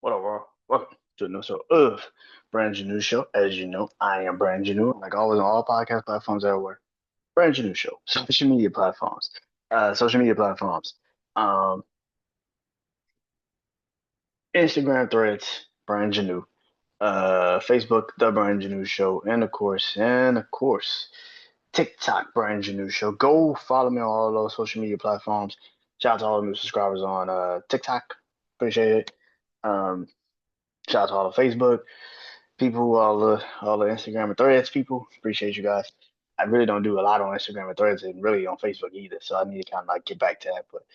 What up, world? Welcome to a new show of BrandonJaneauShow. As you know, I am BrandonJaneau, like always on all podcast platforms everywhere. BrandonJaneauShow, social media platforms, um, Instagram threads, BrandonJaneau, Facebook, The BrandonJaneauShow, and of course, TikTok, BrandonJaneauShow. Go follow me on all those social media platforms. Shout out to all the new subscribers on TikTok. Appreciate it. Um, Shout out to all the Facebook people, all the Instagram and Threads people. Appreciate you guys. I really don't do a lot on Instagram and Threads and really on Facebook either, so I need to kind of like get back to that, but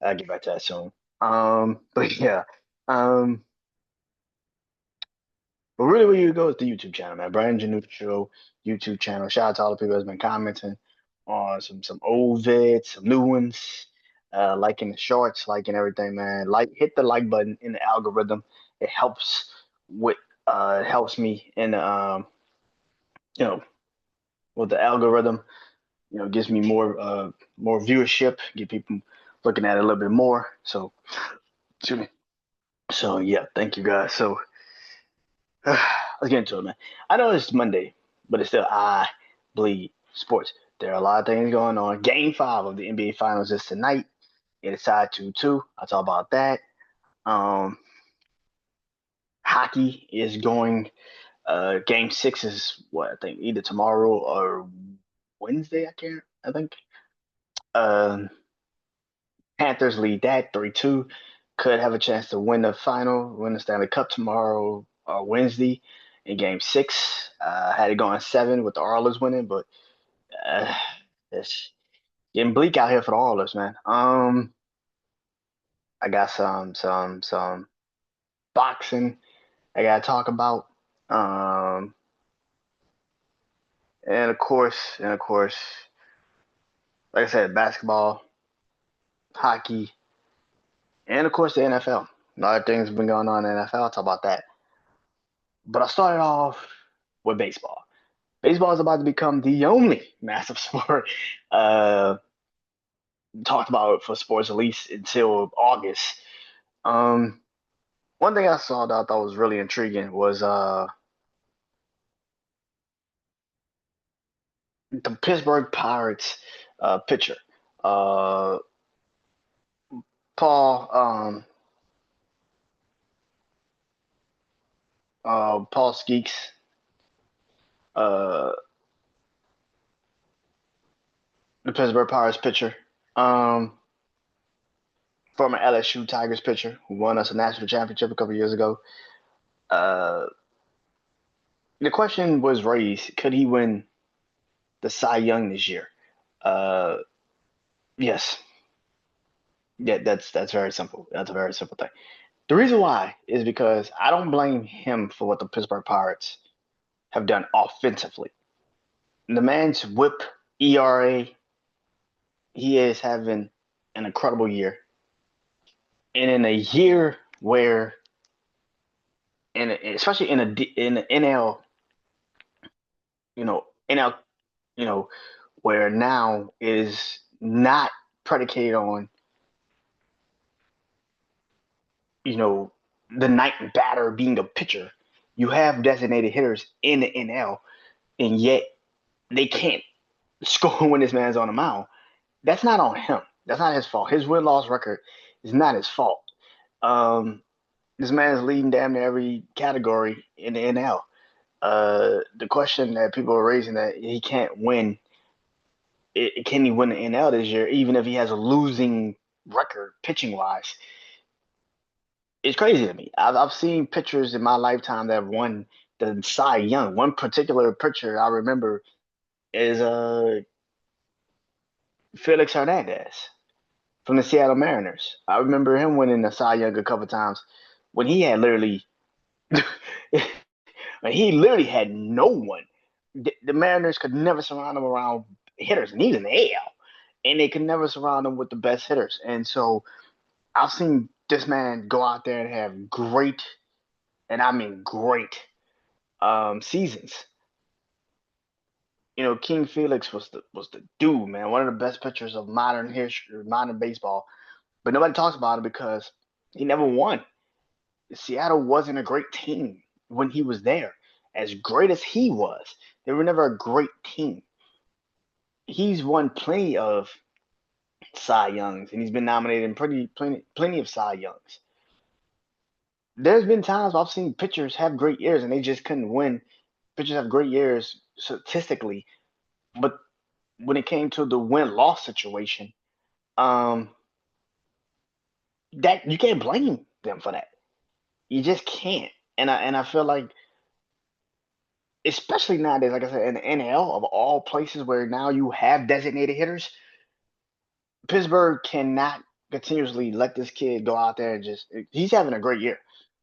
I'll get back to that soon. But yeah, um, but really where you go is the YouTube channel, man. Brandon Janeau Show YouTube channel. Shout out to all the people that's been commenting on some old vids, some new ones, liking the shorts, liking everything, man. Like hit the like button in the algorithm. It helps with it helps me in you know with the algorithm, gives me more viewership, get people looking at it a little bit more. So, excuse me. So yeah, thank you guys. So let's get into it, man. I know it's Monday, but it's still I bleed sports. There are a lot of things going on. Game 5 of the NBA Finals is tonight. It is tied 2-2. I'll talk about that. Um, Hockey is going. Game 6 is what I think either tomorrow or Wednesday. I can't. I think. Um, Panthers lead that 3-2. Could have a chance to win the final, win the Stanley Cup tomorrow or Wednesday in game 6. Had it going 7 with the Oilers winning, but uh, it's getting bleak out here for the Oilers, man. I got some boxing I gotta talk about. Um, and of course, like I said, basketball, hockey, and of course the NFL. A lot of things have been going on in the NFL. I'll talk about that. But I started off with baseball. Baseball is about to become the only massive sport uh, talked about for sports, at least until August. Um, One thing I saw that I thought was really intriguing was the Pittsburgh Pirates pitcher, uh, Paul Paul Skeeks, uh, the Pittsburgh Pirates pitcher, um, former LSU Tigers pitcher who won us a national championship a couple years ago. Uh, the question was raised: could he win the Cy Young this year? Uh, yes, yeah, that's very simple. That's a very simple thing. The reason why is because I don't blame him for what the Pittsburgh Pirates have done offensively. The man's whip ERA, he is having an incredible year. And in a year where, especially in the NL, NL, you know, where now is not predicated on, you know, the ninth batter being a pitcher. You have designated hitters in the NL, and yet they can't score when this man's on the mound. That's not on him. That's not his fault. His win loss record is not his fault. Um, this man is leading damn near every category in the NL. The question that people are raising that he can't win, can he win the NL this year, even if he has a losing record pitching wise? It's crazy to me. I've seen pitchers in my lifetime that have won the Cy Young. One particular pitcher I remember is Felix Hernandez from the Seattle Mariners. I remember him winning the Cy Young a couple times when he had literally, he literally had no one. The Mariners could never surround him around hitters, and he's in the AL, and they could never surround him with the best hitters. And so I've seen this man go out there and have great, and I mean great, seasons. King Felix was the dude, man, one of the best pitchers of modern history, modern baseball. But nobody talks about it because he never won. Seattle wasn't a great team when he was there. As great as he was, they were never a great team. He's won plenty of Cy Youngs, and he's been nominated in plenty of Cy Youngs. There's been times I've seen pitchers have great years and they just couldn't win. Pitchers have great years statistically, but when it came to the win loss situation, um, that you can't blame them for that. You just can't. And I feel like, especially nowadays, like I said, in the NL of all places where now you have designated hitters, Pittsburgh cannot continuously let this kid go out there and just. He's having a great year,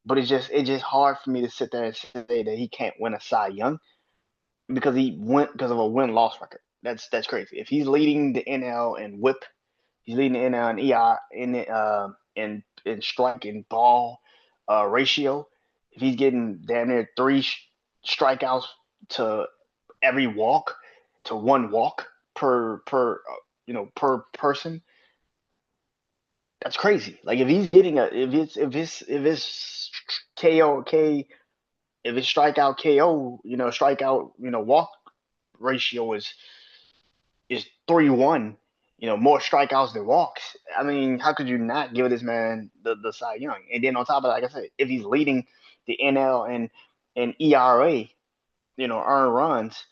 but it's just hard for me to sit there and say that he can't win a Cy Young because he went because of a win loss record. That's crazy. If he's leading the NL in WHIP, he's leading the NL in ER in strike and ball ratio. If he's getting damn near three strikeouts to every walk to one walk per person, that's crazy. Like if he's getting a if it's KO if it's strikeout KO, strikeout walk ratio is 3-1, more strikeouts than walks. I mean, how could you not give this man the Cy Young? And then on top of that, like I said, if he's leading the NL and ERA, earned runs,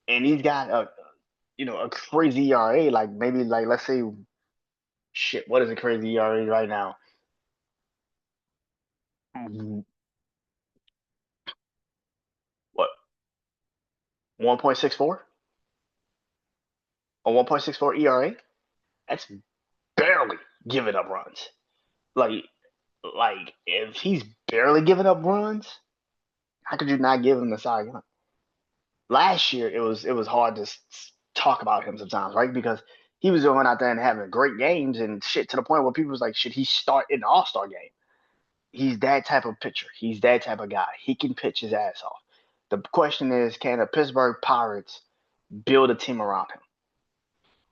and he's got a crazy ERA, like maybe like let's say shit, what is a crazy ERA right now? What 1.64? A 1.64 ERA? That's barely giving up runs. Like if he's barely giving up runs, how could you not give him the Cy Young? Last year it was hard to talk about him sometimes, right? Because he was going out there and having great games and shit to the point where people was like, should he start in the All Star game? He's that type of pitcher. He's that type of guy. He can pitch his ass off. The question is, can the Pittsburgh Pirates build a team around him?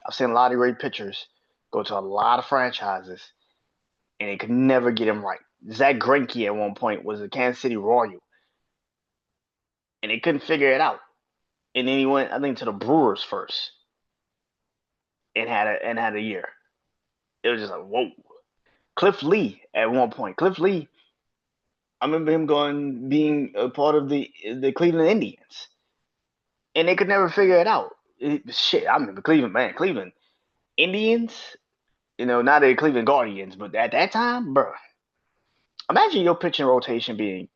I've seen a lot of great pitchers go to a lot of franchises and they could never get him right. Zach Greinke at one point was a Kansas City Royal and they couldn't figure it out. And then he went, I think, to the Brewers first and had a year. It was just like, whoa. Cliff Lee at one point. Cliff Lee, I remember him being a part of the Cleveland Indians, and they could never figure it out. Shit, I remember Cleveland, man. Cleveland Indians, not the Cleveland Guardians, but at that time, bro, imagine your pitching rotation being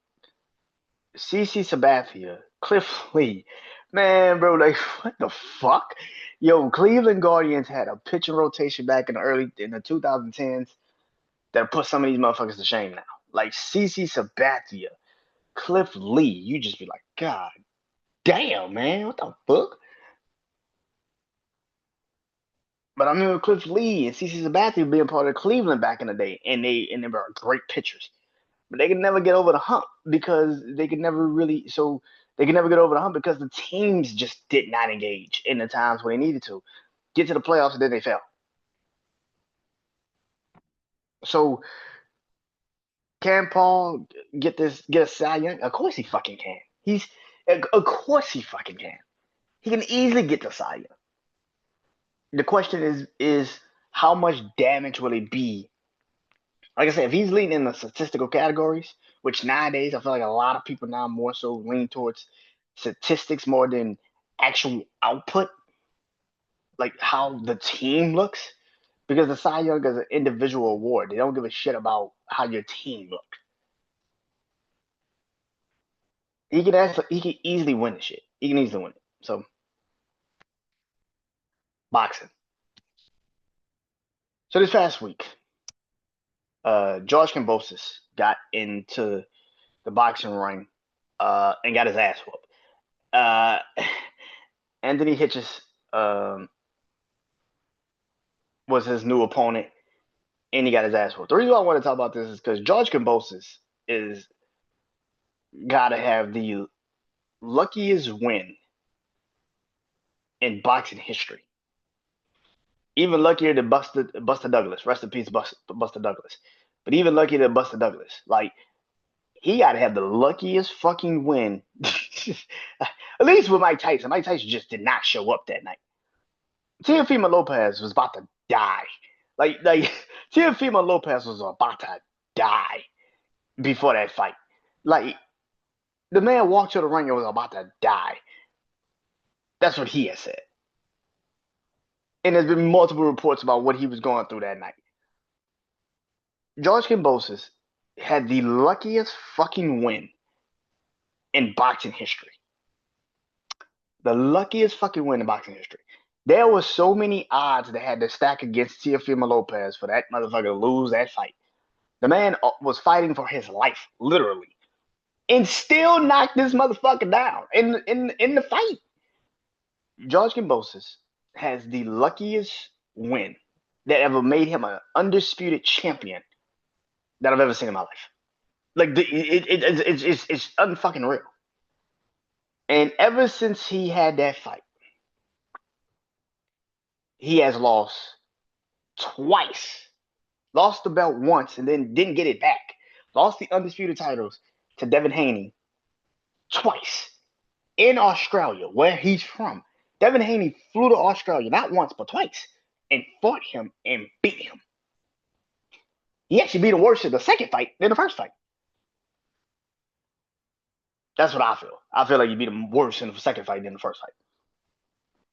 CC Sabathia, Cliff Lee. Man, bro, like what the fuck? Yo, Cleveland Guardians had a pitching rotation back in the 2010s that put some of these motherfuckers to shame now. Like CC Sabathia, Cliff Lee, you just be like, God damn, man, what the fuck? But I remember Cliff Lee and CC Sabathia being part of Cleveland back in the day, and they were great pitchers. But they could never get over the hump because they could never get over the hump because the teams just did not engage in the times when they needed to get to the playoffs, and then they fell. So can Paul get a Cy Young? Of course he fucking can. Of course he fucking can. He can easily get to Cy Young. The question is how much damage will it be? Like I said, if he's leading in the statistical categories, which nowadays I feel like a lot of people now more so lean towards statistics more than actual output, like how the team looks, because the Cy Young is an individual award. They don't give a shit about how your team looked. He can easily win the shit. He can easily win it. So boxing. So this past week, George Kambosos got into the boxing ring and got his ass whooped. Uh, Anthony Hitchens was his new opponent, and he got his ass whooped. The reason why I want to talk about this is because George Kambosos is gotta have the luckiest win in boxing history. Even luckier than Buster Douglas. Rest in peace, Buster Douglas. But even luckier than Buster Douglas. Like, he got to have the luckiest fucking win. At least with Mike Tyson. Mike Tyson just did not show up that night. Teofimo Lopez was about to die. Like Teofimo Lopez was about to die before that fight. Like, the man walked to the ring and was about to die. That's what he has said. And there's been multiple reports about what he was going through that night. George Kambosos had the luckiest fucking win in boxing history. The luckiest fucking win in boxing history. There were so many odds that had to stack against Teofimo Lopez for that motherfucker to lose that fight. The man was fighting for his life, literally, and still knocked this motherfucker down in the fight. George Kambosos has the luckiest win that ever made him an undisputed champion that I've ever seen in my life. Like, it's unfucking real. And ever since he had that fight, he has lost twice. Lost the belt once and then didn't get it back. Lost the undisputed titles to Devin Haney twice in Australia, where he's from. Devin Haney flew to Australia not once but twice and fought him and beat him. He actually beat him worse in the second fight than the first fight. That's what I feel. I feel like he beat him worse in the second fight than the first fight.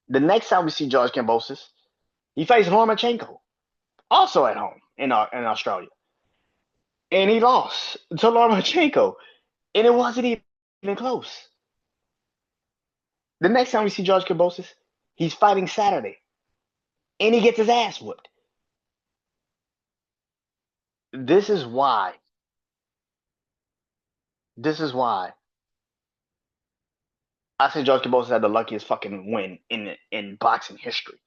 The next time we see George Kambosos, he faced Lomachenko, also at home in Australia. And he lost to Lomachenko. And it wasn't even close. The next time we see George Kambosos, he's fighting Saturday. And he gets his ass whooped. This is why I say George Kambosos had the luckiest fucking win in boxing history.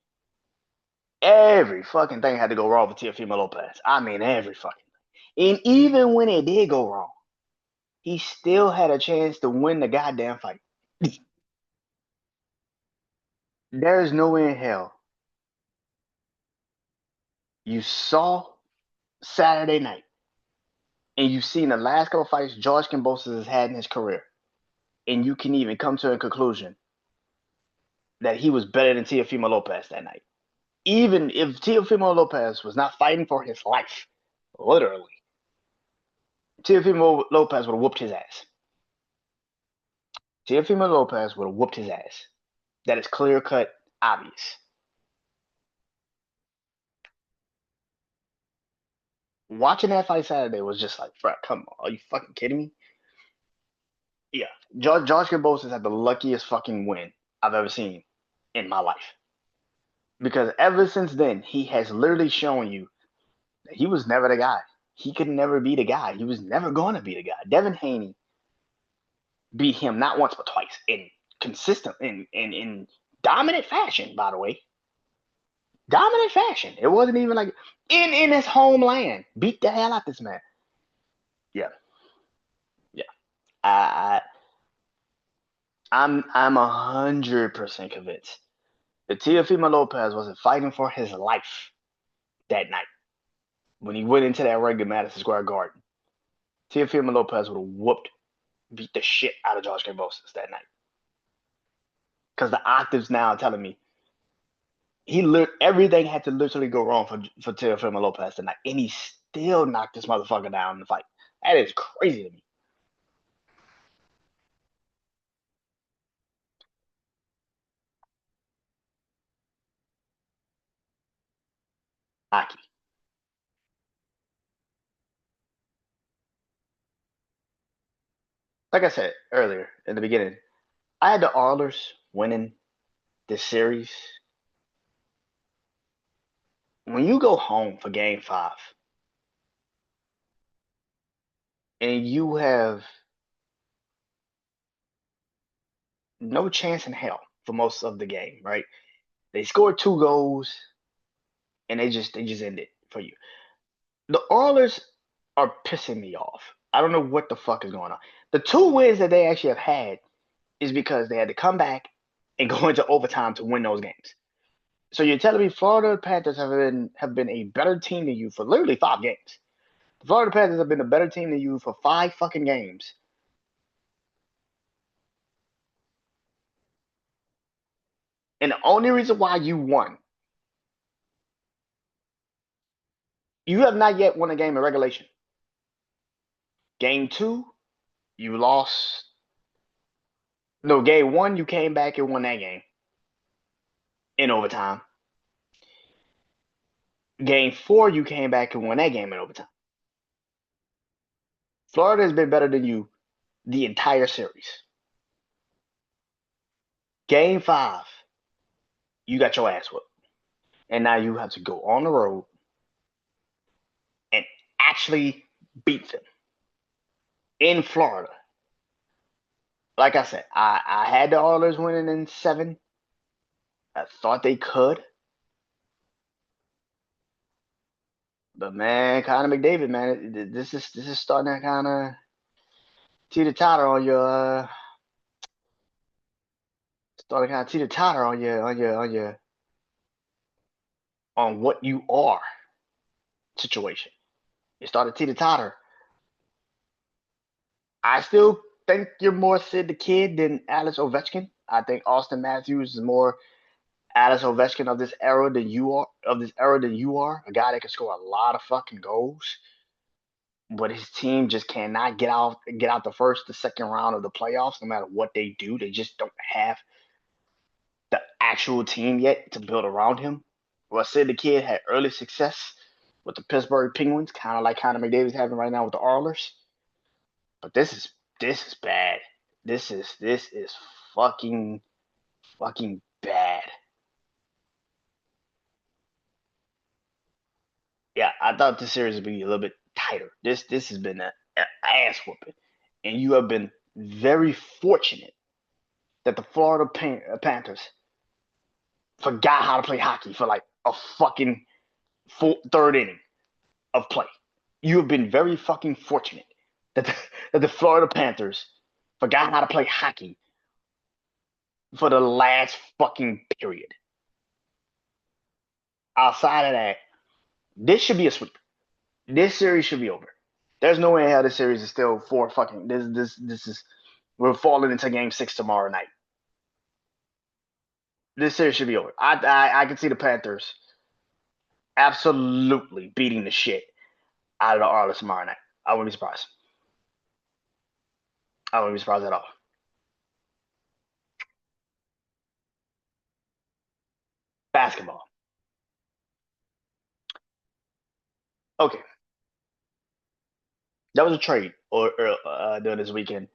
Every fucking thing had to go wrong with Teofimo Lopez. I mean, every fucking thing. And even when it did go wrong, he still had a chance to win the goddamn fight. There is no way in hell you saw Saturday night and you've seen the last couple fights George Kambosos has had in his career, and you can even come to a conclusion that he was better than Teofimo Lopez that night. Even if Teofimo Lopez was not fighting for his life, literally, Teofimo Lopez would have whooped his ass. Teofimo Lopez would have whooped his ass. That is clear-cut, obvious. Watching that fight Saturday was just like, bro, come on, are you fucking kidding me? Yeah, George Kambosos had the luckiest fucking win I've ever seen in my life. Because ever since then, he has literally shown you that he was never the guy. He could never be the guy. He was never going to be the guy. Devin Haney beat him not once but twice in consistent, in dominant fashion, by the way. Dominant fashion. It wasn't even like in his homeland. Beat the hell out this man. Yeah. I'm 100% convinced that Teofimo Lopez wasn't fighting for his life that night when he went into that ring in Madison Square Garden. Teofimo Lopez would have beat the shit out of George Kambosos that night. Because the octaves now are telling me everything had to literally go wrong for Teofimo Lopez tonight, and he still knocked this motherfucker down in the fight. That is crazy to me. Hockey. Like I said earlier in the beginning, I had the Oilers winning this series. When you go home for Game 5 and you have no chance in hell for most of the game, right? They scored 2 goals and they just end it for you. The Oilers are pissing me off. I don't know what the fuck is going on. The 2 wins that they actually have had is because they had to come back and go into overtime to win those games. So you're telling me Florida Panthers have been a better team than you for literally 5 games. The Florida Panthers have been a better team than you for 5 fucking games. And the only reason why you won, you have not yet won a game in regulation. Game 2, you lost. No, game 1, you came back and won that game in overtime. Game 4, you came back and won that game in overtime. Florida has been better than you the entire series. Game 5, you got your ass whooped. And now you have to go on the road and actually beat them in Florida. Like I said, I had the Oilers winning in 7. I thought they could. But man, Connor McDavid, man, this is starting to kind of teeter totter on your starting kind of teeter totter on what you are situation. You started teeter totter. I still think you're more Sid the Kid than Alex Ovechkin. I think Austin Matthews is more Alex Ovechkin of this era than you are. A guy that can score a lot of fucking goals, but his team just cannot get out the second round of the playoffs. No matter what they do, they just don't have the actual team yet to build around him. Well, Sid the Kid had early success with the Pittsburgh Penguins, kind of like Connor McDavid's having right now with the Oilers. But this is bad. This is fucking bad. Yeah, I thought this series would be a little bit tighter. This has been an ass whooping, and you have been very fortunate that the Florida Panthers forgot how to play hockey for like a fucking third inning of play. You have been very fucking fortunate that the Florida Panthers forgot how to play hockey for the last fucking period. Outside of that, this should be a sweep. This series should be over. There's no way in hell this series is still 4 fucking. This is we're falling into Game 6 tomorrow night. This series should be over. I can see the Panthers absolutely beating the shit out of the Oilers tomorrow night. I wouldn't be surprised. I wouldn't be surprised at all. Basketball. Okay, that was a trade during this weekend.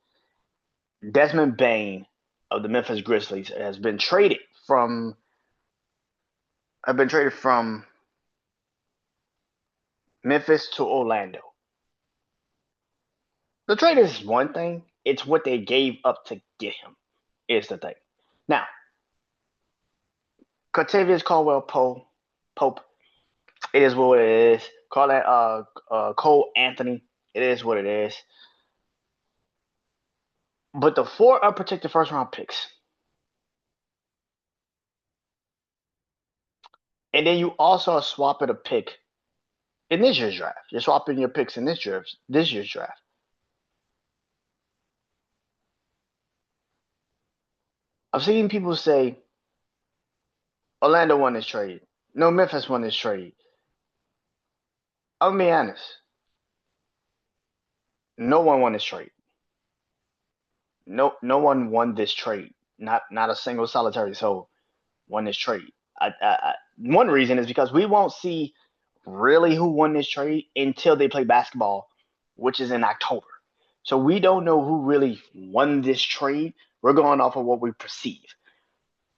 Desmond Bain of the Memphis Grizzlies from have been traded from Memphis to Orlando. The trade is one thing. It's what they gave up to get him is the thing. Now, Contavious Caldwell Pope, it is what it is. Call that Cole Anthony. It is what it is. But the 4 unprotected first round picks, and then you also are swapping a pick in this year's draft. You're swapping your picks in this year's draft. I've seen people say Orlando won this trade. No, Memphis won this trade. I'll be honest. No one won this trade. No one won this trade. Not a single solitary soul won this trade. One reason is because we won't see really who won this trade until they play basketball, which is in October. So we don't know who really won this trade. We're going off of what we perceive.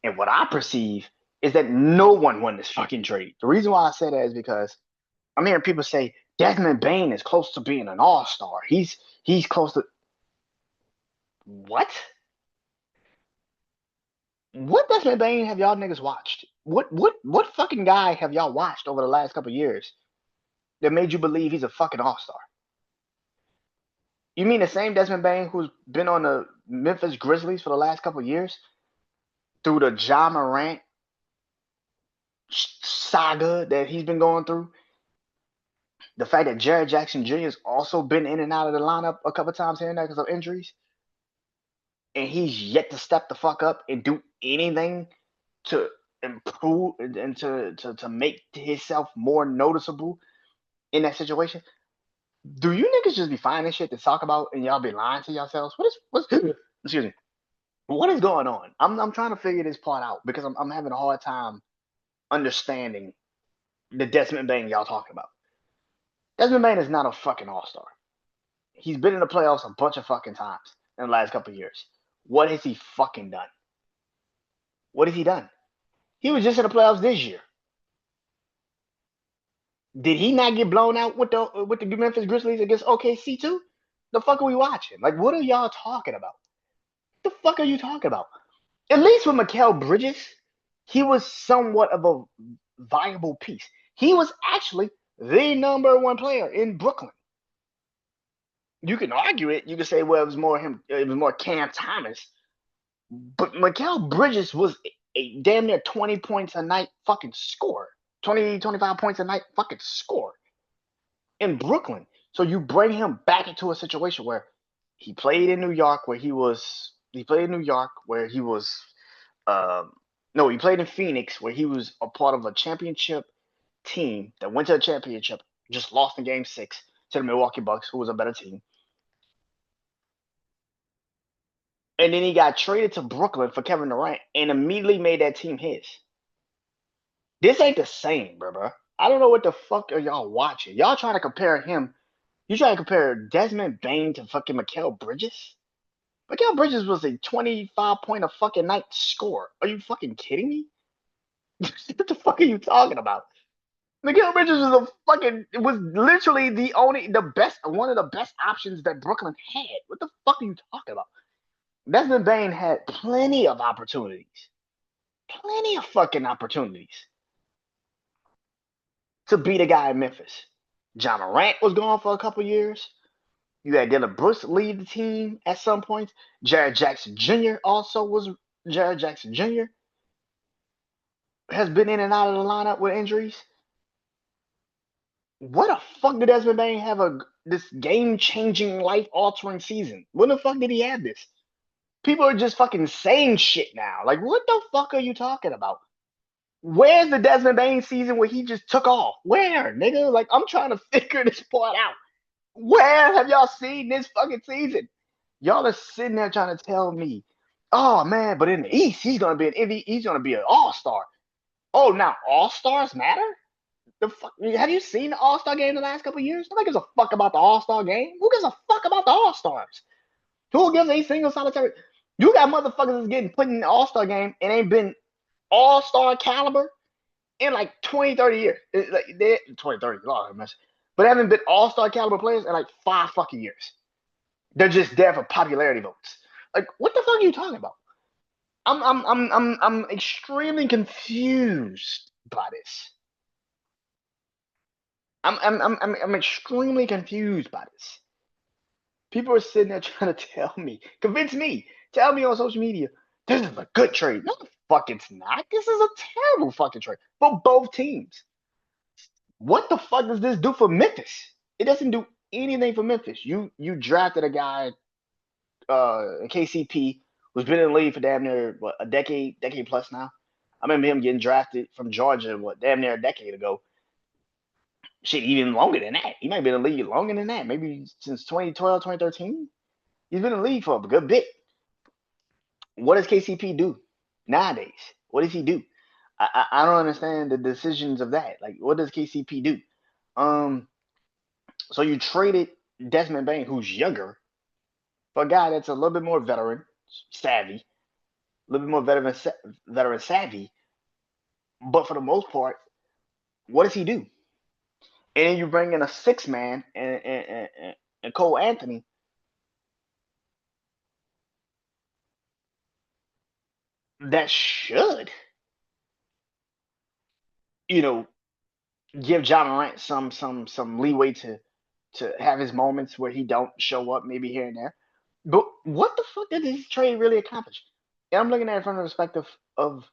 And what I perceive is that no one won this fucking trade. The reason why I say that is because I'm hearing people say Desmond Bain is close to being an all-star. He's close to what? What Desmond Bain have y'all niggas watched? What fucking guy have y'all watched over the last couple years that made you believe he's a fucking all-star? You mean the same Desmond Bain who's been on the Memphis Grizzlies for the last couple years through the Ja Morant saga that he's been going through? The fact that Jared Jackson Jr. has also been in and out of the lineup a couple times here and there because of injuries, and he's yet to step the fuck up and do anything to improve and to make himself more noticeable in that situation. Do you niggas just be finding shit to talk about and y'all be lying to yourselves? What's excuse me? What is going on? I'm trying to figure this part out because I'm having a hard time understanding the Desmond Bain y'all talking about. Desmond Bain is not a fucking all-star. He's been in the playoffs a bunch of fucking times in the last couple of years. What has he fucking done? What has he done? He was just in the playoffs this year. Did he not get blown out with the Memphis Grizzlies against OKC too? The fuck are we watching? Like, what are y'all talking about? The fuck are you talking about? At least with Mikal Bridges, he was somewhat of a viable piece. He was actually the number one player in Brooklyn. You can argue it. You can say, well, it was more him. It was more Cam Thomas. But Mikal Bridges was a damn near 20 points a night fucking score. 20, 25 points a night fucking score in Brooklyn. So you bring him back into a situation where he played in New York, where he played in New York, where he was, no, he played in Phoenix, where he was a part of a championship team that went to a championship, just lost in Game 6 to the Milwaukee Bucks, who was a better team. And then he got traded to Brooklyn for Kevin Durant and immediately made that team his. This ain't the same, bro. I don't know what the fuck are y'all watching. Y'all trying to compare him. You trying to compare Desmond Bain to fucking Mikal Bridges? Mikal Bridges was a 25 point a fucking night score. Are you fucking kidding me? What the fuck are you talking about? Mikal Bridges was literally one of the best options that Brooklyn had. What the fuck are you talking about? Desmond Bain had plenty of opportunities. Plenty of fucking opportunities to be the guy in Memphis. John Morant was gone for a couple years. You had Dylan Brooks leave the team at some point. Jared Jackson Jr. Jared Jackson Jr. has been in and out of the lineup with injuries. What the fuck did Desmond Bain have this game changing, life altering season? When the fuck did he have this? People are just fucking saying shit now. Like, what the fuck are you talking about? Where's the Desmond Bain season where he just took off? Where, nigga? Like, I'm trying to figure this part out. Where have y'all seen this fucking season? Y'all are sitting there trying to tell me, oh man, but in the East, he's gonna be he's gonna be an all-star. Oh, now all-stars matter? The fuck have you seen the All-Star game the last couple of years? Nobody gives a fuck about the All-Star game. Who gives a fuck about the All-Stars? Who gives a single solitary? You got motherfuckers that's getting put in the All-Star game and ain't been All-Star caliber in like 20, 30 years. Like 20, 30, Lord have mercy. But haven't been All-Star caliber players in like 5 fucking years. They're just there for popularity votes. Like, what the fuck are you talking about? I'm extremely confused by this. I'm extremely confused by this. People are sitting there trying to convince me, tell me on social media, this is a good trade. No, the fuck it's not. This is a terrible fucking trade for both teams. What the fuck does this do for Memphis? It doesn't do anything for Memphis. You drafted a guy, KCP, who's been in the league for damn near what, a decade plus now. I remember him getting drafted from Georgia, damn near a decade ago. Shit, even longer than that. He might be in the league longer than that. Maybe since 2012, 2013. He's been in the league for a good bit. What does KCP do nowadays? What does he do? I don't understand the decisions of that. Like, what does KCP do? So you traded Desmond Bain, who's younger, for a guy that's a little bit more veteran savvy, a little bit more veteran savvy. But for the most part, what does he do? And then you bring in a 6-man and Cole Anthony. That should, give John Morant some leeway to have his moments where he don't show up maybe here and there. But what the fuck did this trade really accomplish? And I'm looking at it from the perspective of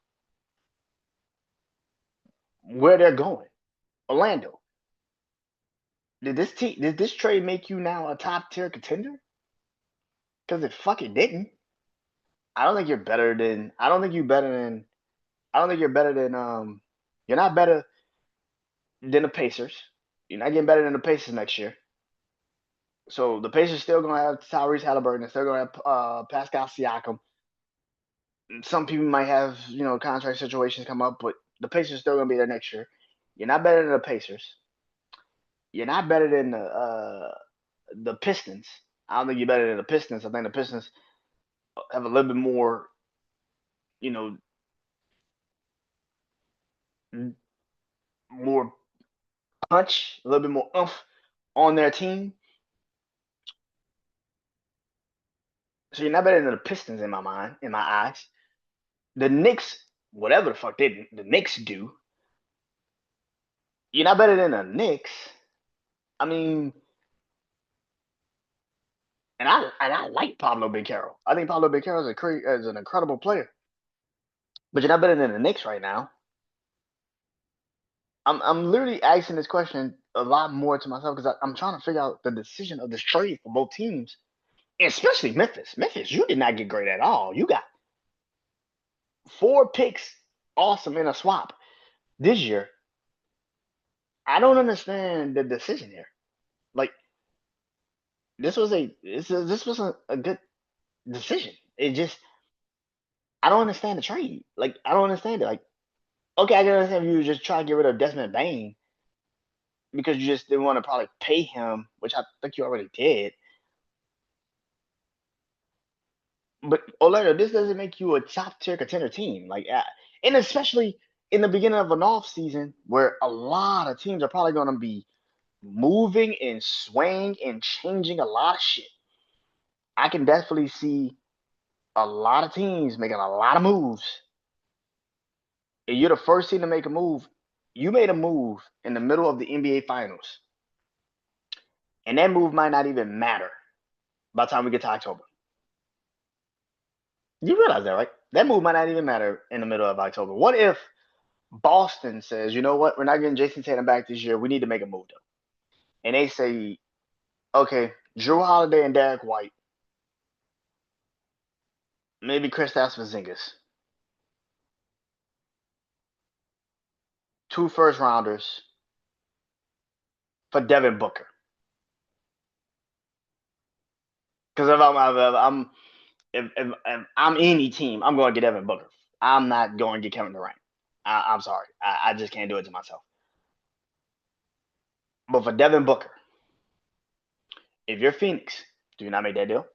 where they're going. Orlando. Did this trade make you now a top tier contender? Because it fucking didn't. I don't think you're better than. I don't think you're better than. I don't think you're better than. You're not better than the Pacers. You're not getting better than the Pacers next year. So the Pacers still gonna have Tyrese Halliburton. They're still gonna have Pascal Siakam. Some people might have contract situations come up, but the Pacers still gonna be there next year. You're not better than the Pacers. You're not better than the Pistons. I don't think you're better than the Pistons. I think the Pistons have a little bit more, you know, more punch, a little bit more oomph on their team. So you're not better than the Pistons in my mind, in my eyes. The Knicks, whatever the fuck the Knicks do, you're not better than the Knicks. I mean, and I like Pablo Becerra. I think Pablo Becerra is an incredible player. But you're not better than the Knicks right now. I'm literally asking this question a lot more to myself because I'm trying to figure out the decision of this trade for both teams, especially Memphis. Memphis, you did not get great at all. You got 4 picks, awesome in a swap this year. I don't understand the decision here. Like this was a good decision. It just I don't understand the trade. Like I don't understand it. Like okay, I can understand if you just try to get rid of Desmond Bain because you just didn't want to probably pay him, which I think you already did. But Orlando, this doesn't make you a top tier contender team. And especially in the beginning of an off season where a lot of teams are probably going to be moving and swaying and changing a lot of shit. I can definitely see a lot of teams making a lot of moves. And you're the first team to make a move. You made a move in the middle of the NBA Finals, and that move might not even matter by the time we get to October. You realize that, right? That move might not even matter in the middle of October. What if Boston says, you know what, we're not getting Jason Tatum back this year. We need to make a move though. And they say, okay, Drew Holiday and Derek White, maybe Kristaps Porzingis, 2 first rounders for Devin Booker. Because if I'm any team, I'm going to get Devin Booker. I'm not going to get Kevin Durant. I'm sorry, I just can't do it to myself. But for Devin Booker, if you're Phoenix, do you not make that deal?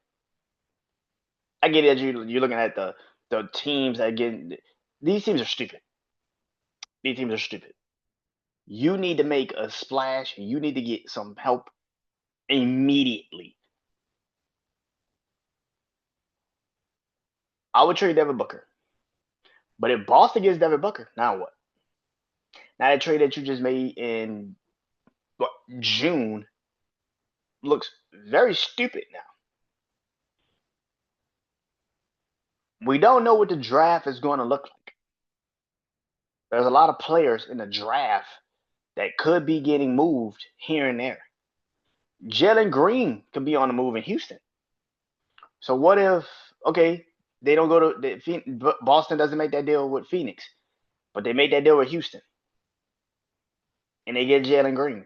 I get it. You're looking at the teams that get these teams are stupid. These teams are stupid. You need to make a splash. You need to get some help immediately. I would trade Devin Booker. But if Boston gets Devin Booker, now what? Now that trade that you just made in June looks very stupid now. We don't know what the draft is going to look like. There's a lot of players in the draft that could be getting moved here and there. Jalen Green could be on the move in Houston. So what if okay, they don't go to Boston doesn't make that deal with Phoenix, but they make that deal with Houston, and they get Jalen Green,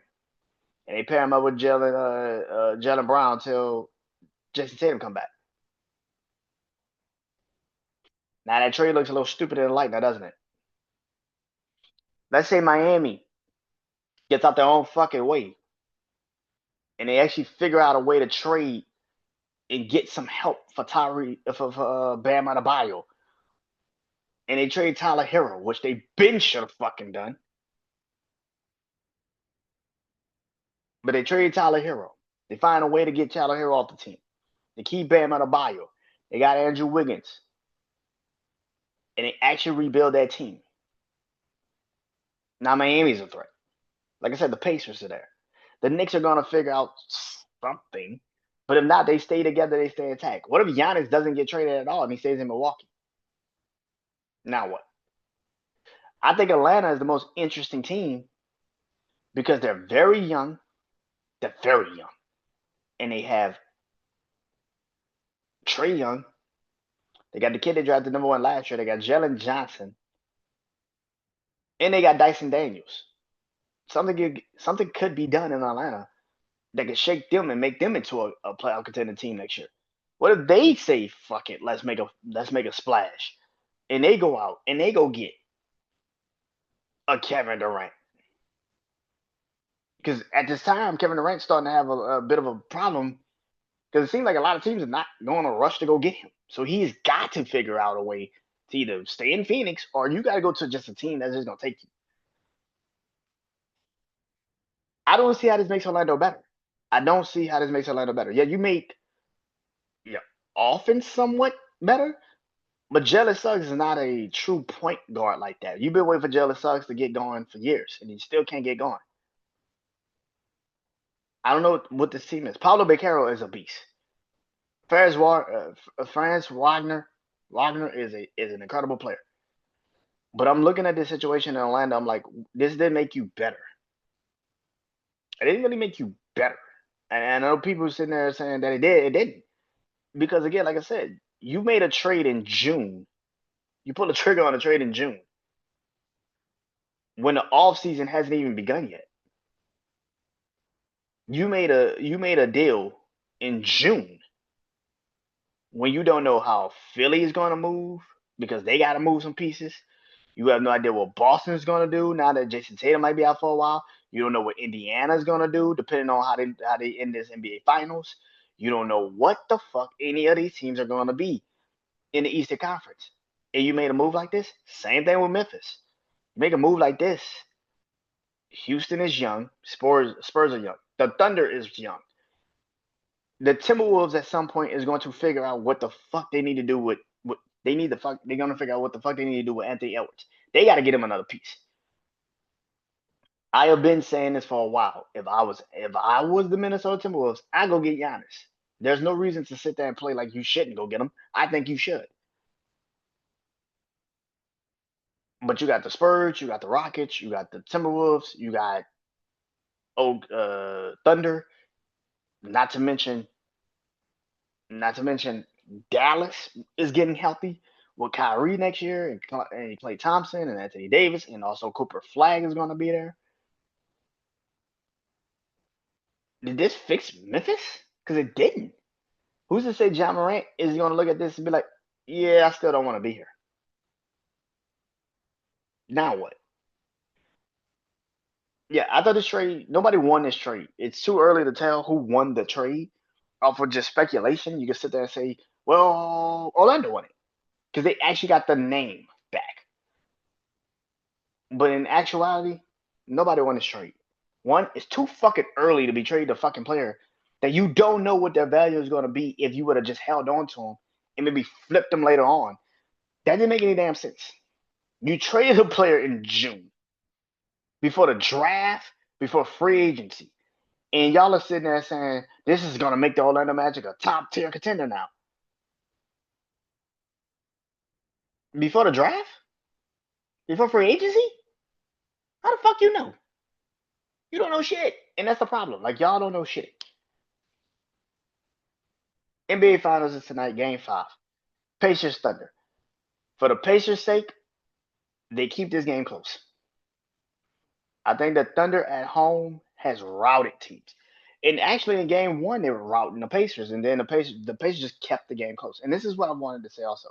and they pair him up with Jalen Brown until Jason Tatum come back. Now that trade looks a little stupid in the light now, doesn't it? Let's say Miami gets out their own fucking way, and they actually figure out a way to trade and get some help for Bam Adebayo, and they trade Tyler Hero, which they been should have fucking done. But they trade Tyler Hero. They find a way to get Tyler Hero off the team. They keep Bam Adebayo. They got Andrew Wiggins. And they actually rebuild that team. Now Miami's a threat. Like I said, the Pacers are there. The Knicks are going to figure out something. But if not, they stay together, they stay intact. What if Giannis doesn't get traded at all and he stays in Milwaukee? Now what? I think Atlanta is the most interesting team because they're very young. They're very young. And they have Trae Young. They got the kid they drafted #1 last year. They got Jalen Johnson. And they got Dyson Daniels. Something could be done in Atlanta that could shake them and make them into a playoff contending team next year. What if they say, fuck it, let's make a splash. And they go out and they go get a Kevin Durant. Because at this time, Kevin Durant's starting to have a bit of a problem because it seems like a lot of teams are not going to rush to go get him. So he's got to figure out a way to either stay in Phoenix or you got to go to just a team that's just going to take you. I don't see how this makes Orlando better. I don't see how this makes Orlando better. Yeah, you make your offense somewhat better, but Jalen Suggs is not a true point guard like that. You've been waiting for Jalen Suggs to get going for years, and he still can't get going. I don't know what this team is. Paulo Beccaro is a beast. Franz Wagner is an incredible player. But I'm looking at this situation in Orlando. I'm like, this didn't make you better. It didn't really make you better. And I know people sitting there saying that it did. It didn't. Because again, like I said, you made a trade in June. You pulled the trigger on a trade in June when the offseason hasn't even begun yet. You made a deal in June when you don't know how Philly is going to move because they got to move some pieces. You have no idea what Boston is going to do now that Jason Tatum might be out for a while. You don't know what Indiana is going to do depending on how they end this NBA Finals. You don't know what the fuck any of these teams are going to be in the Eastern Conference. And you made a move like this? Same thing with Memphis. You make a move like this. Houston is young. Spurs are young. The Thunder is young. The Timberwolves at some point is going to figure out what the fuck they need to do with they're gonna figure out what the fuck they need to do with Anthony Edwards. They gotta get him another piece. I have been saying this for a while. If I was the Minnesota Timberwolves, I'd go get Giannis. There's no reason to sit there and play like you shouldn't go get him. I think you should. But you got the Spurs, you got the Rockets, you got the Timberwolves, you got Thunder. Not to mention Dallas is getting healthy with Kyrie next year and Klay Thompson and Anthony Davis and also Cooper Flag is going to be there. Did this fix Memphis? Because it didn't. Who's to say Ja Morant is going to look at this and be like, yeah, I still don't want to be here. Now what? Yeah, I thought this trade, nobody won this trade. It's too early to tell who won the trade. Off of just speculation, you can sit there and say, well, Orlando won it. Because they actually got the name back. But in actuality, nobody won this trade. One, it's too fucking early to be trading a fucking player that you don't know what their value is going to be if you would have just held on to him and maybe flipped them later on. That didn't make any damn sense. You traded a player in June before the draft, before free agency. And y'all are sitting there saying, this is going to make the Orlando Magic a top tier contender now. Before the draft? Before free agency? How the fuck you know? You don't know shit. And that's the problem. Like, y'all don't know shit. NBA Finals is tonight, Game 5. Pacers Thunder. For the Pacers' sake, they keep this game close. I think the Thunder at home has routed teams. And actually, in Game 1, they were routing the Pacers, and then the Pacers just kept the game close. And this is what I wanted to say also.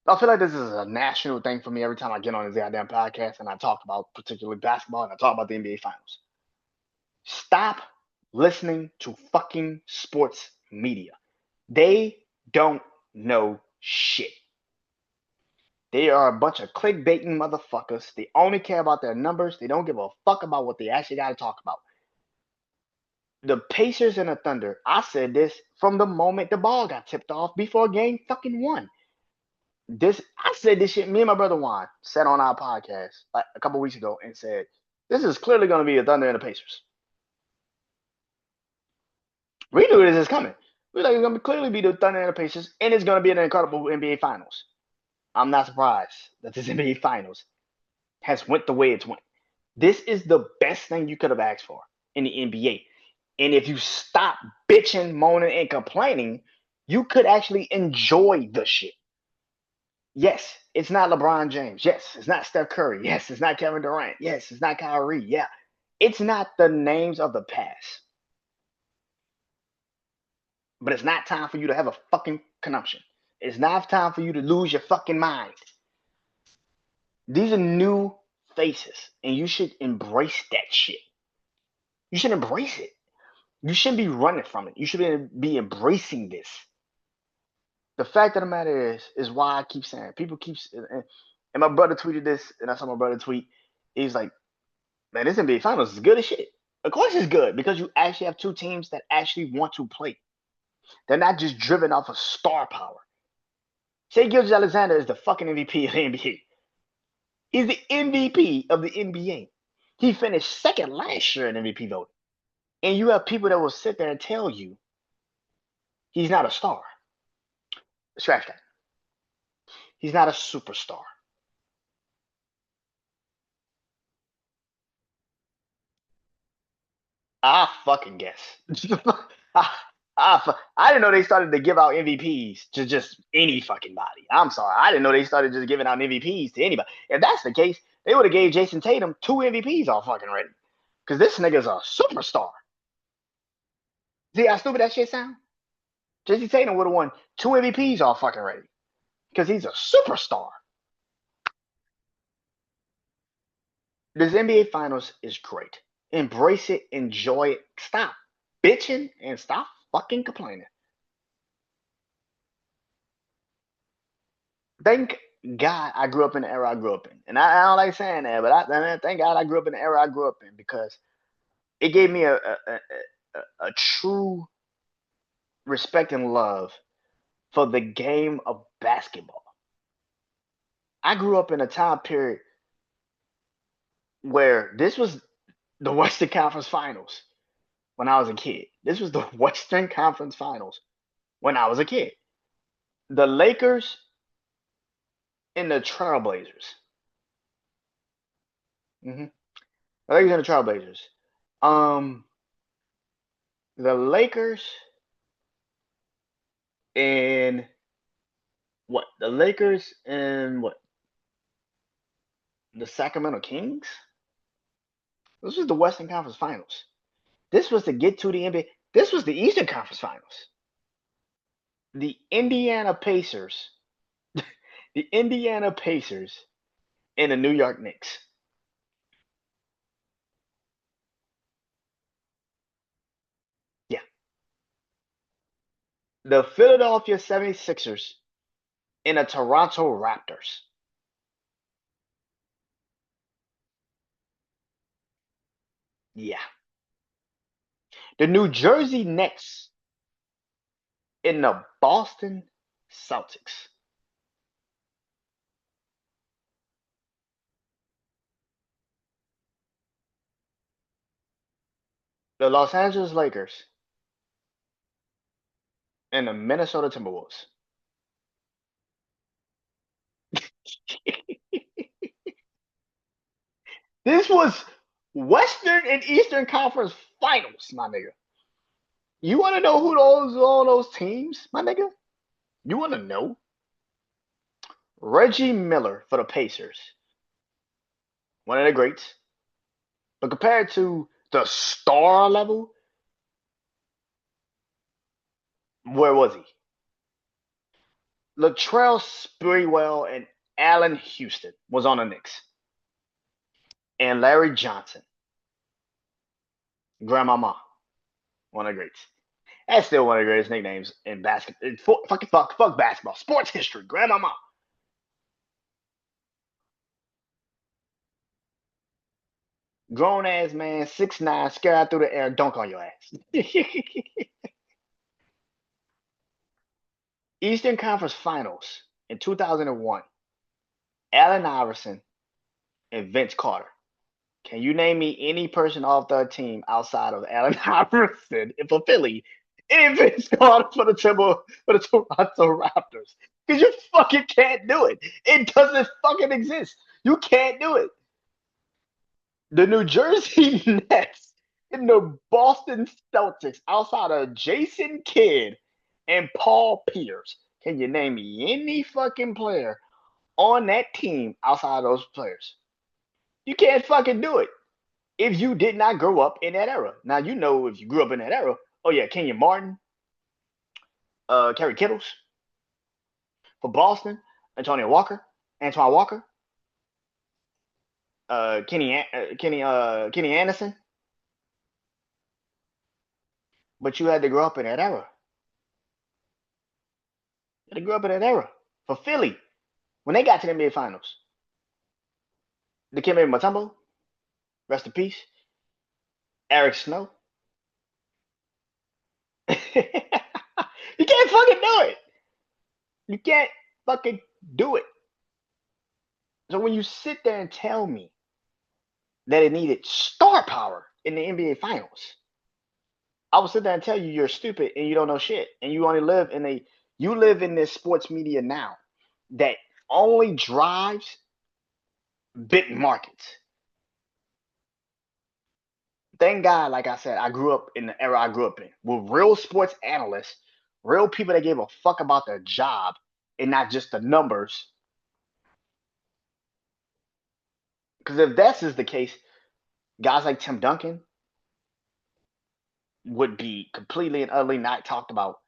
I feel like this is a national thing for me every time I get on this goddamn podcast and I talk about particularly basketball and I talk about the NBA Finals. Stop listening to fucking sports media. They don't know shit. They are a bunch of clickbaiting motherfuckers. They only care about their numbers. They don't give a fuck about what they actually got to talk about. The Pacers and the Thunder, I said this from the moment the ball got tipped off before game fucking 1. I said this shit. Me and my brother Juan sat on our podcast like a couple weeks ago and said, this is clearly going to be the Thunder and the Pacers. We knew this is coming. We like it's going to clearly be the Thunder and the Pacers, and it's going to be an incredible NBA Finals. I'm not surprised that this NBA Finals has went the way it's went. This is the best thing you could have asked for. in the NBA. And if you stop bitching, moaning, and complaining, you could actually enjoy the shit. Yes, it's not LeBron James. Yes, it's not Steph Curry. Yes, it's not Kevin Durant. Yes, it's not Kyrie. Yeah, it's not the names of the past. But it's not time for you to have a fucking conniption. It's not time for you to lose your fucking mind. These are new faces, and you should embrace that shit. You should embrace it. You shouldn't be running from it. You should be embracing this. The fact of the matter is why I keep saying people keep and my brother tweeted this, and I saw my brother tweet. He's like, "Man, this NBA Finals is good as shit." Of course, it's good because you actually have two teams that actually want to play. They're not just driven off of star power. Shai Gilgeous-Alexander is the fucking MVP of the NBA. He's the MVP of the NBA. He finished second last year in MVP voting. And you have people that will sit there and tell you he's not a star. Scratch that. He's not a superstar. I fucking guess. I, I didn't know they started to give out MVPs to just any fucking body. I'm sorry. I didn't know they started just giving out MVPs to anybody. If that's the case, they would have gave Jason Tatum 2 MVPs all fucking ready. Because this nigga's a superstar. See how stupid that shit sound? Jason Tatum would have won 2 MVPs all fucking ready. Because he's a superstar. This NBA Finals is great. Embrace it, enjoy it. Stop bitching and stop fucking complaining. Thank God I grew up in the era I grew up in. And I don't like saying that, but thank God I grew up in the era I grew up in because it gave me a true respect and love for the game of basketball. I grew up in a time period where this was the Western Conference Finals when I was a kid. This was the Western Conference Finals when I was a kid. The Lakers and the Trailblazers. Mm-hmm. The Lakers and the Trailblazers. Um, the Lakers and what? The Lakers and what? The Sacramento Kings. This was the Western Conference Finals. This was to get to the NBA. This was the Eastern Conference Finals. The Indiana Pacers, the Indiana Pacers, and the New York Knicks. Yeah. The Philadelphia 76ers and the Toronto Raptors. Yeah. The New Jersey Nets and the Boston Celtics. The Los Angeles Lakers and the Minnesota Timberwolves. This was Western and Eastern Conference Finals, my nigga. You want to know who all those teams, my nigga? You want to know? Reggie Miller for the Pacers, one of the greats. But compared to the star level, where was he? Latrell Sprewell and Allen Houston was on the Knicks. And Larry Johnson, Grandmama, one of the greats. That's still one of the greatest nicknames in basketball. Fuck basketball. Sports history. Grandmama. Grown ass man, 6'9", scare out through the air, dunk on your ass. Eastern Conference Finals in 2001. Allen Iverson and Vince Carter. Can you name me any person off the team outside of Allen Iverson for Philly and Vince Carter for the Toronto Raptors? Because you fucking can't do it. It doesn't fucking exist. You can't do it. The New Jersey Nets and in the Boston Celtics outside of Jason Kidd and Paul Pierce. Can you name me any fucking player on that team outside of those players? You can't fucking do it if you did not grow up in that era. Now, you know, if you grew up in that era, oh yeah, Kenyon Martin, Kerry Kittles for Boston, Antoine Walker, Kenny Anderson. But you had to grow up in that era. You had to grow up in that era. For Philly, when they got to the NBA Finals, the Dikembe Mutombo, rest in peace, Eric Snow. You can't fucking do it. You can't fucking do it. So when you sit there and tell me that it needed star power in the NBA Finals, I will sit there and tell you you're stupid and you don't know shit, and you only live in this sports media now that only drives big markets. Thank God, like I said, I grew up in the era I grew up in with real sports analysts, real people that gave a fuck about their job and not just the numbers. Because if that's is the case, guys like Tim Duncan would be completely and utterly not talked about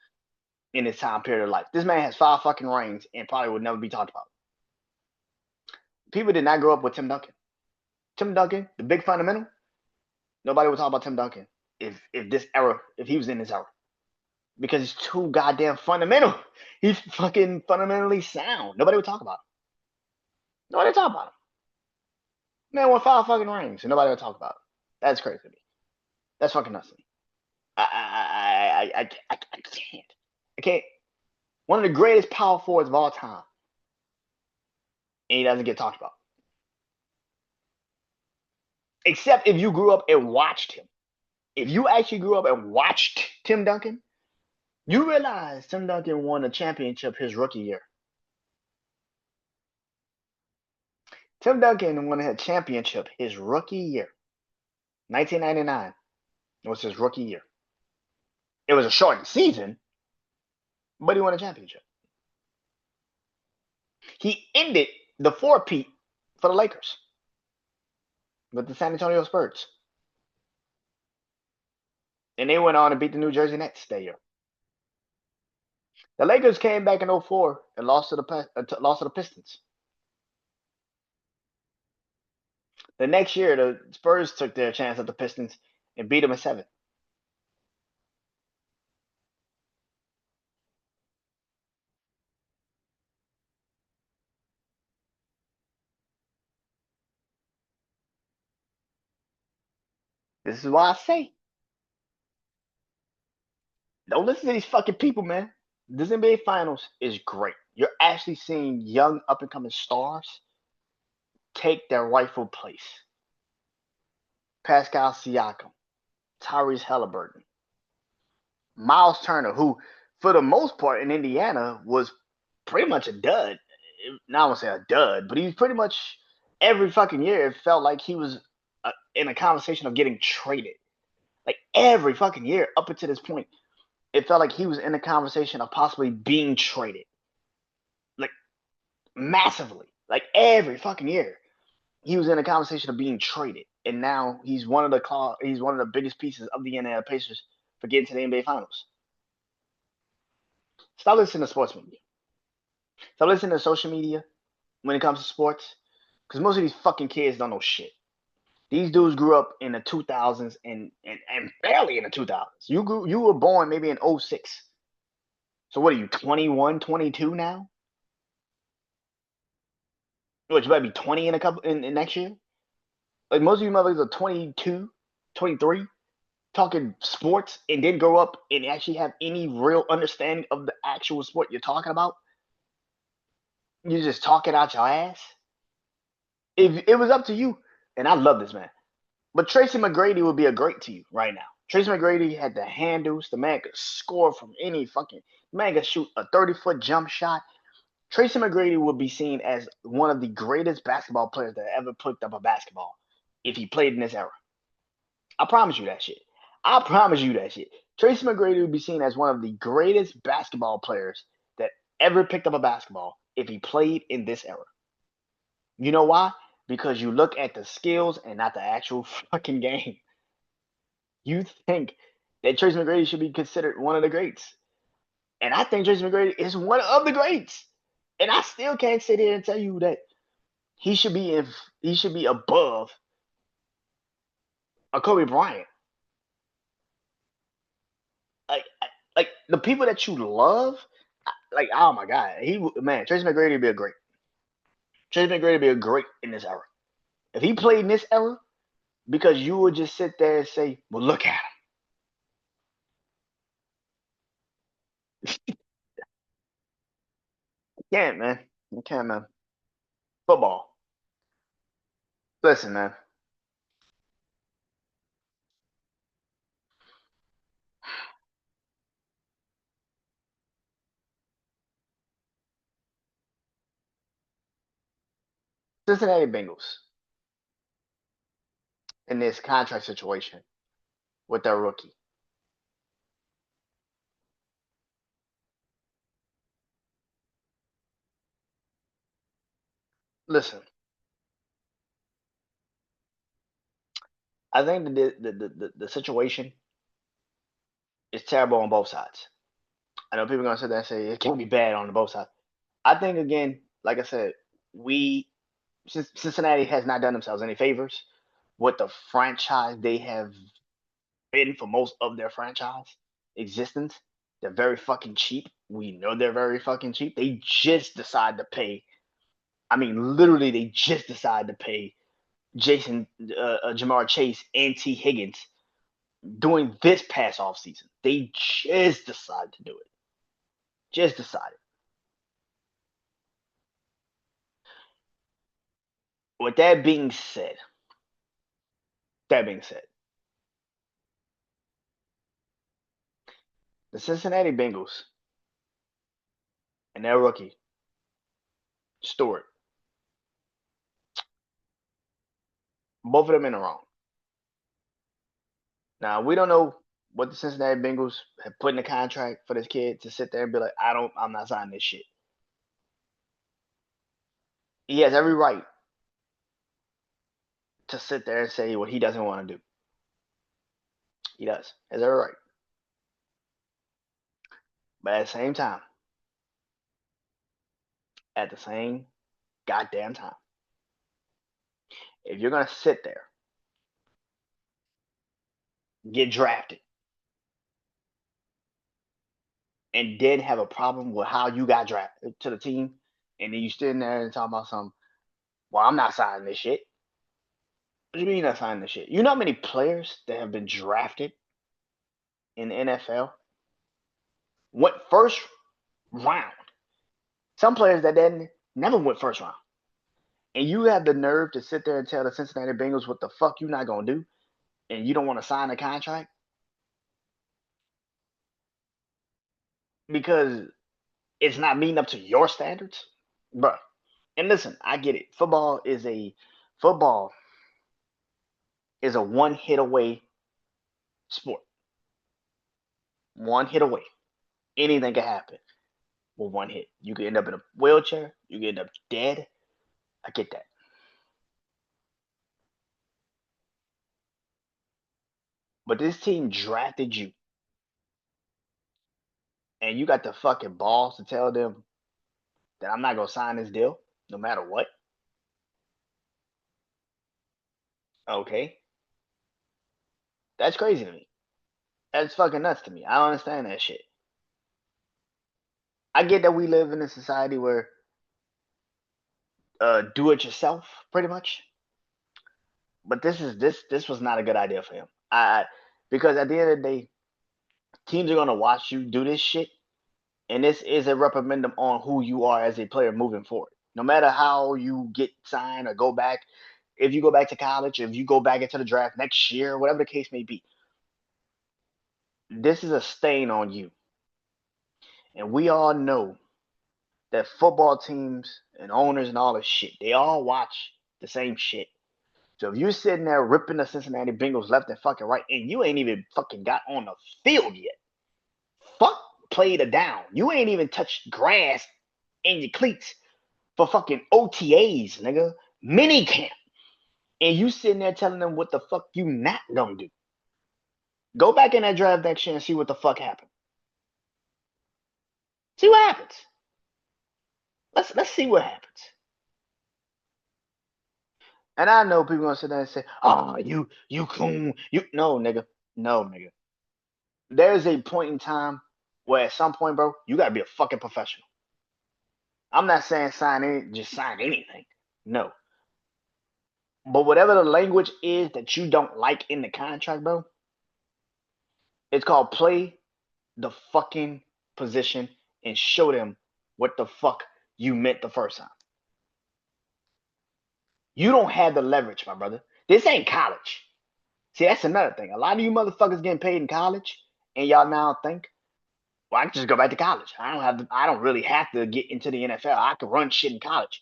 in his time period of life. This man has 5 fucking rings and probably would never be talked about. People did not grow up with Tim Duncan. Tim Duncan, the big fundamental, nobody would talk about Tim Duncan if he was in this era. Because he's too goddamn fundamental. He's fucking fundamentally sound. Nobody would talk about him. Nobody would talk about him. Man won 5 fucking rings and nobody would talk about him. That's crazy to me. That's fucking nuts to me. I can't. I can't. One of the greatest power forwards of all time. And he doesn't get talked about. Except if you grew up and watched him. If you actually grew up and watched Tim Duncan, you realize Tim Duncan won a championship his rookie year. Tim Duncan won a championship his rookie year. 1999 was his rookie year. It was a shortened season, but he won a championship. He ended the four-peat for the Lakers with the San Antonio Spurs. And they went on to beat the New Jersey Nets that year. The Lakers came back in 2004 and lost to the Pistons. The next year, the Spurs took their chance at the Pistons and beat them in 7. This is why I say, don't listen to these fucking people, man. This NBA Finals is great. You're actually seeing young up-and-coming stars take their rightful place. Pascal Siakam, Tyrese Halliburton, Miles Turner, who, for the most part in Indiana, was pretty much a dud. Now I won't say a dud, but he was pretty much every fucking year. It felt like he was in a conversation of getting traded. Like every fucking year up until this point, it felt like he was in a conversation of possibly being traded. Like massively. Like every fucking year, he was in a conversation of being traded, and now he's one of the biggest pieces of the Indiana Pacers for getting to the NBA Finals. Stop listening to sports media. Stop listening to social media when it comes to sports, because most of these fucking kids don't know shit. These dudes grew up in the 2000s and barely in the 2000s. You were born maybe in 06. So what are you, 21, 22 now? What, you might be 20 in next year? Like most of you motherfuckers are 22, 23, talking sports and didn't grow up and actually have any real understanding of the actual sport you're talking about. You just talking out your ass. If it was up to you, and I love this man, but Tracy McGrady would be a great to you right now. Tracy McGrady had the handles. The man could score from any fucking. The man could shoot a 30-foot jump shot. Tracy McGrady would be seen as one of the greatest basketball players that ever picked up a basketball if he played in this era. I promise you that shit. I promise you that shit. Tracy McGrady would be seen as one of the greatest basketball players that ever picked up a basketball if he played in this era. You know why? Because you look at the skills and not the actual fucking game. You think that Tracy McGrady should be considered one of the greats. And I think Tracy McGrady is one of the greats. And I still can't sit here and tell you that he should be above a Kobe Bryant. Like like the people that you love, like oh my god, Tracy McGrady would be a great. Tracy McGrady would be a great in this era. If he played in this era, because you would just sit there and say, "Well, look at him." You can't, man. You can't, man. Football. Listen, man. Cincinnati Bengals in this contract situation with their rookie. Listen, I think the situation is terrible on both sides. I know people are gonna sit there and say it can't be bad on both sides. I think again, like I said, we Cincinnati has not done themselves any favors with the franchise they have been for most of their franchise existence. They're very fucking cheap. We know they're very fucking cheap. They just decide to pay. I mean, literally, they just decide to pay Jamar Chase and T Higgins during this past off season. They just decided to do it. Just decided. With that being said, the Cincinnati Bengals and their rookie Stewart, both of them in the wrong. Now we don't know what the Cincinnati Bengals have put in the contract for this kid to sit there and be like, I'm not signing this shit. He has every right to sit there and say what he doesn't want to do. He does. He has every right. But at the same goddamn time, if you're gonna sit there, get drafted, and then have a problem with how you got drafted to the team, and then you sitting there and talking about some, well, I'm not signing this shit. What do you mean you're not signing this shit? You know how many players that have been drafted in the NFL went first round? Some players that then never went first round. And you have the nerve to sit there and tell the Cincinnati Bengals what the fuck you not gonna do, and you don't want to sign a contract because it's not meeting up to your standards, bruh. And listen, I get it. Football is a one hit away sport. One hit away. Anything can happen with one hit. You could end up in a wheelchair. You could end up dead. I get that. But this team drafted you, and you got the fucking balls to tell them that I'm not gonna sign this deal, no matter what. Okay, that's crazy to me. That's fucking nuts to me. I don't understand that shit. I get that we live in a society where do it yourself, pretty much. But this was not a good idea for him. Because at the end of the day, teams are gonna watch you do this shit, and this is a reprimandum on who you are as a player moving forward. No matter how you get signed or go back, if you go back to college, if you go back into the draft next year, whatever the case may be, this is a stain on you. And we all know that football teams and owners and all this shit, they all watch the same shit. So if you're sitting there ripping the Cincinnati Bengals left and fucking right, and you ain't even fucking got on the field yet, fuck played a down. You ain't even touched grass in your cleats for fucking OTAs, nigga. Mini camp. And you sitting there telling them what the fuck you not gonna do. Go back in that draft next year and see what the fuck happened. See what happens. Let's see what happens. And I know people gonna sit there and say, "Oh, you coon, you no nigga, no nigga." There's a point in time where at some point, bro, you gotta be a fucking professional. I'm not saying just sign anything. No. But whatever the language is that you don't like in the contract, bro, it's called play the fucking position and show them what the fuck you meant the first time. You don't have the leverage, my brother. This ain't college. See, that's another thing. A lot of you motherfuckers getting paid in college, and y'all now think, well, I can just go back to college. I don't really have to get into the NFL. I can run shit in college.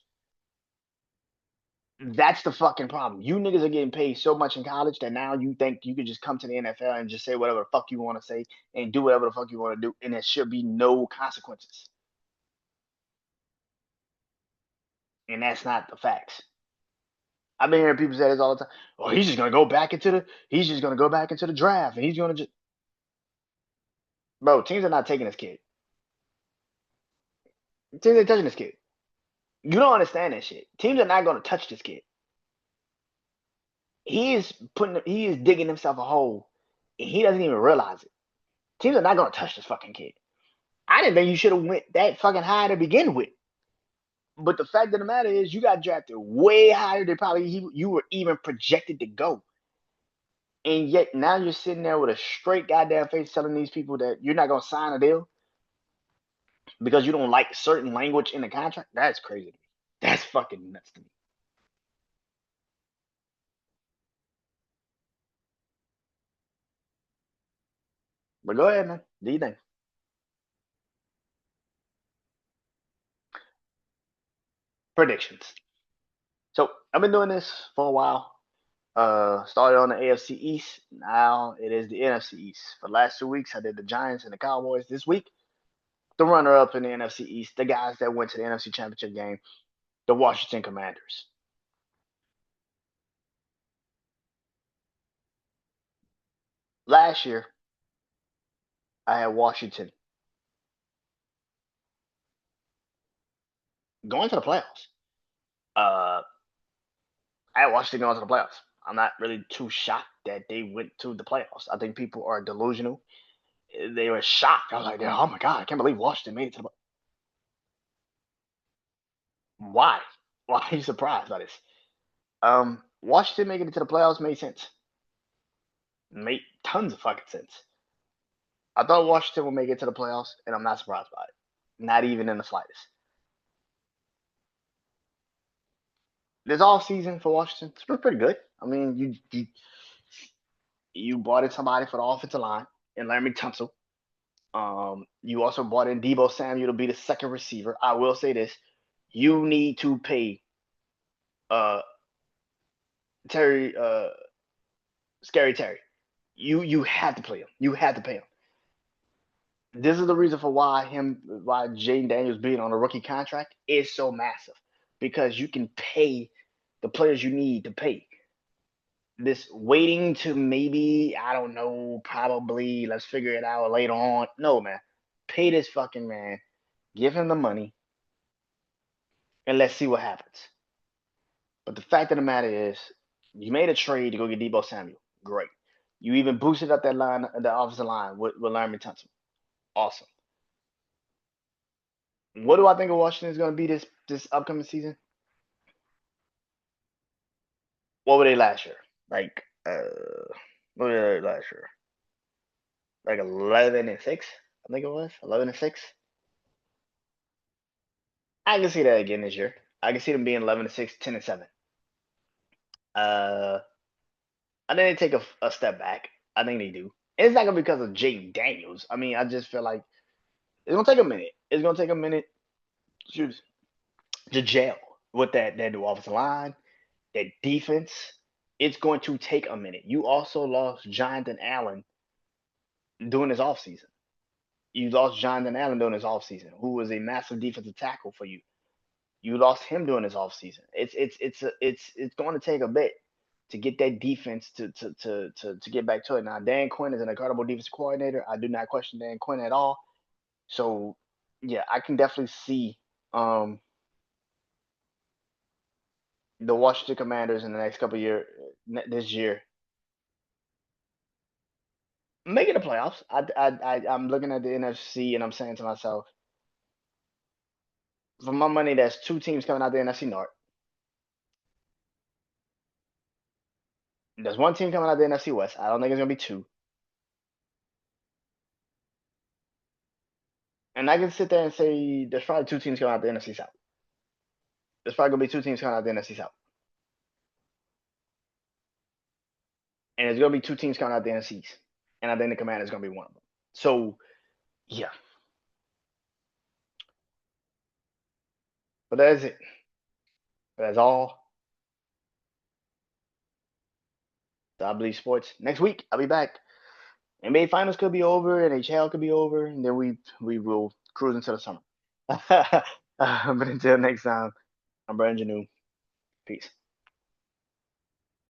That's the fucking problem. You niggas are getting paid so much in college that now you think you can just come to the NFL and just say whatever the fuck you want to say and do whatever the fuck you want to do, and there should be no consequences. And that's not the facts. I've been hearing people say this all the time. Oh, he's just gonna go back into the draft, and he's gonna just, bro. Teams are not taking this kid. Teams ain't touching this kid. You don't understand that shit. Teams are not gonna touch this kid. He is digging himself a hole, and he doesn't even realize it. Teams are not gonna touch this fucking kid. I didn't think you should have went that fucking high to begin with. But the fact of the matter is, you got drafted way higher than probably you were even projected to go. And yet now you're sitting there with a straight goddamn face telling these people that you're not gonna sign a deal because you don't like certain language in the contract. That's crazy to me. That's fucking nuts to me. But go ahead, man. Do you think? Predictions. So I've been doing this for a while. Started on the AFC East. Now it is the NFC East. For the last 2 weeks, I did the Giants and the Cowboys. This week, the runner-up in the NFC East, the guys that went to the NFC Championship game, the Washington Commanders. Last year, I had Washington going to the playoffs. Uh, I had Washington going to the playoffs. I'm not really too shocked that they went to the playoffs. I think people are delusional. They were shocked. I was like, oh my God, I can't believe Washington made it to the. Why? Why are you surprised by this? Washington making it to the playoffs made sense. Made tons of fucking sense. I thought Washington would make it to the playoffs, and I'm not surprised by it. Not even in the slightest. This off season for Washington, it's been pretty good. I mean, you brought in somebody for the offensive line and Laremy Tunsil. You also brought in Deebo Samuel to be the second receiver. I will say this: you need to pay uh Terry Scary Terry. You have to play him. You have to pay him. This is the reason for why Jaden Daniels being on a rookie contract is so massive, because you can pay the players you need to pay. This waiting to maybe, I don't know, probably let's figure it out later on. No, man. Pay this fucking man. Give him the money and let's see what happens. But the fact of the matter is, you made a trade to go get Deebo Samuel. Great. You even boosted up that line, the offensive line with Larry Tunsil. Awesome. What do I think of Washington is going to be this upcoming season? What were they last year? Like, what were they last year? Like 11-6, I think it was 11-6. I can see that again this year. I can see them being 11-6, 10-7. Uh, I think they take a step back. I think they do. And it's not gonna be because of Jay Daniels. I mean, I just feel like it's gonna take a minute. It's gonna take a minute to gel with that new offensive line, that defense. it's going to take a minute. You also lost Jonathan Allen during his offseason. You lost Jonathan Allen during his offseason, who was a massive defensive tackle for you. You lost him during his offseason. It's going to take a bit to get that defense to get back to it. Now, Dan Quinn is an incredible defensive coordinator. I do not question Dan Quinn at all. So, yeah, I can definitely see um, the Washington Commanders in the next couple of years, this year, making the playoffs. I'm looking at the NFC and I'm saying to myself, for my money, there's two teams coming out the NFC North. There's one team coming out the NFC West. I don't think it's gonna be two. And I can sit there and say there's probably two teams coming out the NFC South. There's probably gonna be two teams coming out the NFC South, and there's gonna be two teams coming out the NFC East. And I think the Commanders is gonna be one of them. So yeah, but that's it. That's all. So I believe sports. Next week I'll be back. NBA Finals could be over, NHL could be over, and then we will cruise into the summer. But until next time, I'm Brandon Janeau. Peace.